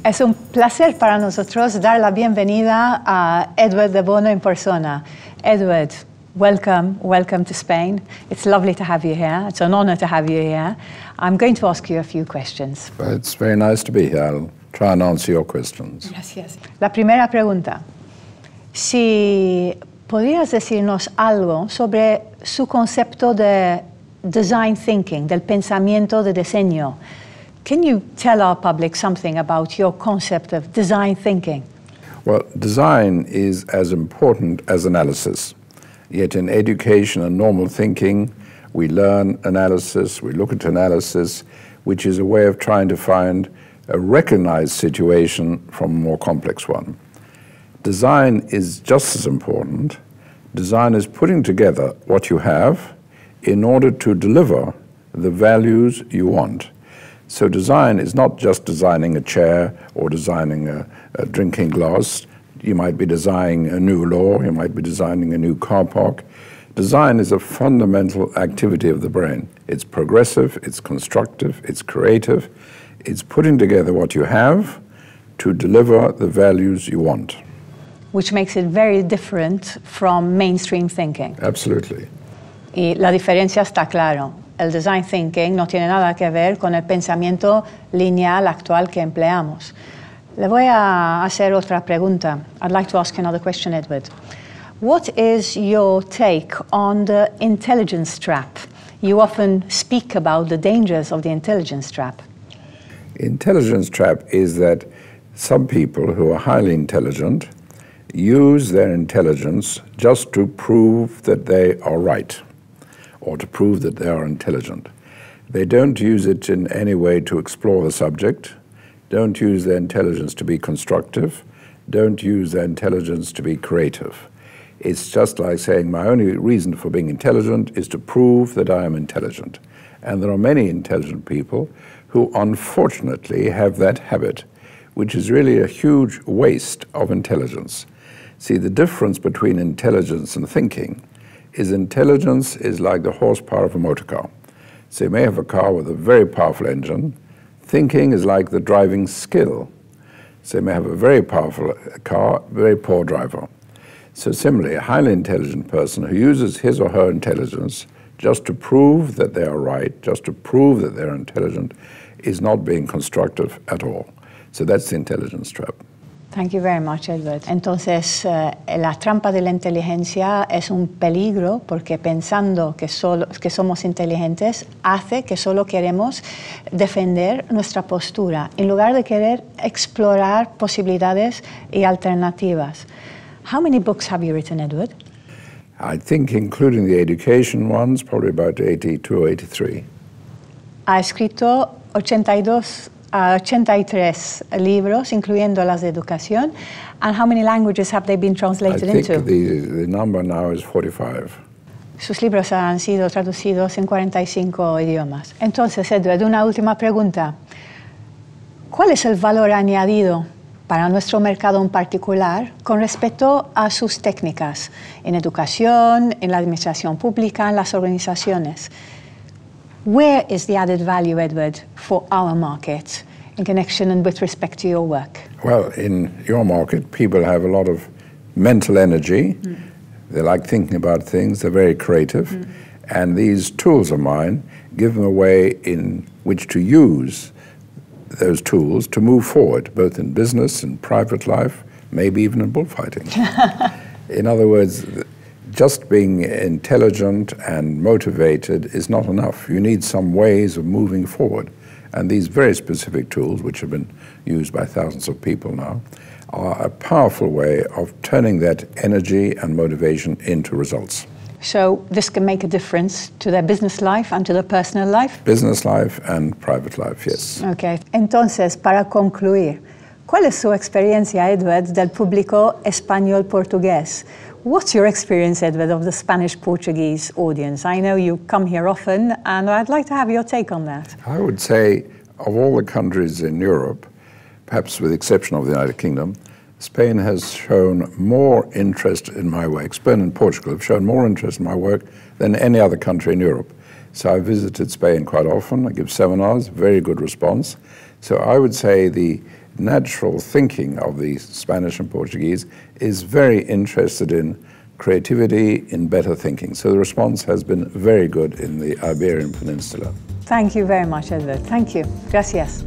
Es un placer para nosotros dar la bienvenida a Edward de Bono en persona. Edward, welcome to Spain. It's lovely to have you here. It's an honor to have you here. I'm going to ask you a few questions. Well, it's very nice to be here. I'll try and answer your questions. Gracias. La primera pregunta. Si podrías decirnos algo sobre su concepto de design thinking, del pensamiento de diseño. Can you tell our public something about your concept of design thinking? Well, design is as important as analysis. Yet in education and normal thinking, we learn analysis, we look at analysis, which is a way of trying to find a recognized situation from a more complex one. Design is just as important. Design is putting together what you have in order to deliver the values you want. So design is not just designing a chair or designing a drinking glass. You might be designing a new law, you might be designing a new car park. Design is a fundamental activity of the brain. It's progressive, it's constructive, it's creative. It's putting together what you have to deliver the values you want. Which makes it very different from mainstream thinking. Absolutely. Y la diferencia está claro. El design thinking no tiene nada que ver con el pensamiento lineal actual que empleamos. Le voy a hacer otra pregunta. I'd like to ask another question, Edward. What is your take on the intelligence trap? You often speak about the dangers of the intelligence trap. Intelligence trap is that some people who are highly intelligent use their intelligence just to prove that they are right, or to prove that they are intelligent. They don't use it in any way to explore the subject, don't use their intelligence to be constructive, don't use their intelligence to be creative. It's just like saying my only reason for being intelligent is to prove that I am intelligent. And there are many intelligent people who unfortunately have that habit, which is really a huge waste of intelligence. See, the difference between intelligence and thinking is intelligence is like the horsepower of a motor car. So you may have a car with a very powerful engine. Thinking is like the driving skill. So you may have a very powerful car, very poor driver. So similarly, a highly intelligent person who uses his or her intelligence just to prove that they are right, just to prove that they're intelligent, is not being constructive at all. So that's the intelligence trap. Thank you very much, Edward. Entonces, la trampa de la inteligencia es un peligro porque pensando que somos inteligentes hace que solo queremos defender nuestra postura en lugar de querer explorar posibilidades y alternativas. How many books have you written, Edward? I think, including the education ones, probably about 82 or 83. Ha escrito 83 libros, incluyendo las de educación. And how many languages have they been translated into? I think the number now is 45. Sus libros han sido traducidos en 45 idiomas. Entonces, Edward, una última pregunta. ¿Cuál es el valor añadido para nuestro mercado en particular con respecto a sus técnicas en educación, en la administración pública, en las organizaciones? Where is the added value, Edward, for our market in connection and with respect to your work? Well, in your market, people have a lot of mental energy. They like thinking about things. They're very creative. And these tools of mine give them a way in which to use those tools to move forward, both in business and private life, maybe even in bullfighting. In other words, just being intelligent and motivated is not enough. You need some ways of moving forward. And these very specific tools, which have been used by thousands of people now, are a powerful way of turning that energy and motivation into results. So this can make a difference to their business life and to their personal life? Business life and private life, yes. Okay. Entonces, para concluir, ¿cuál es su experiencia, Edward, del público español-portugués? What's your experience, Edward, of the Spanish-Portuguese audience? I know you come here often, and I'd like to have your take on that. I would say, of all the countries in Europe, perhaps with the exception of the United Kingdom, Spain has shown more interest in my work. Spain and Portugal have shown more interest in my work than any other country in Europe. So I visited Spain quite often. I give seminars, very good response. So I would say the natural thinking of the Spanish and Portuguese is very interested in creativity, in better thinking. So the response has been very good in the Iberian Peninsula. Thank you very much, Edward. Thank you. Gracias.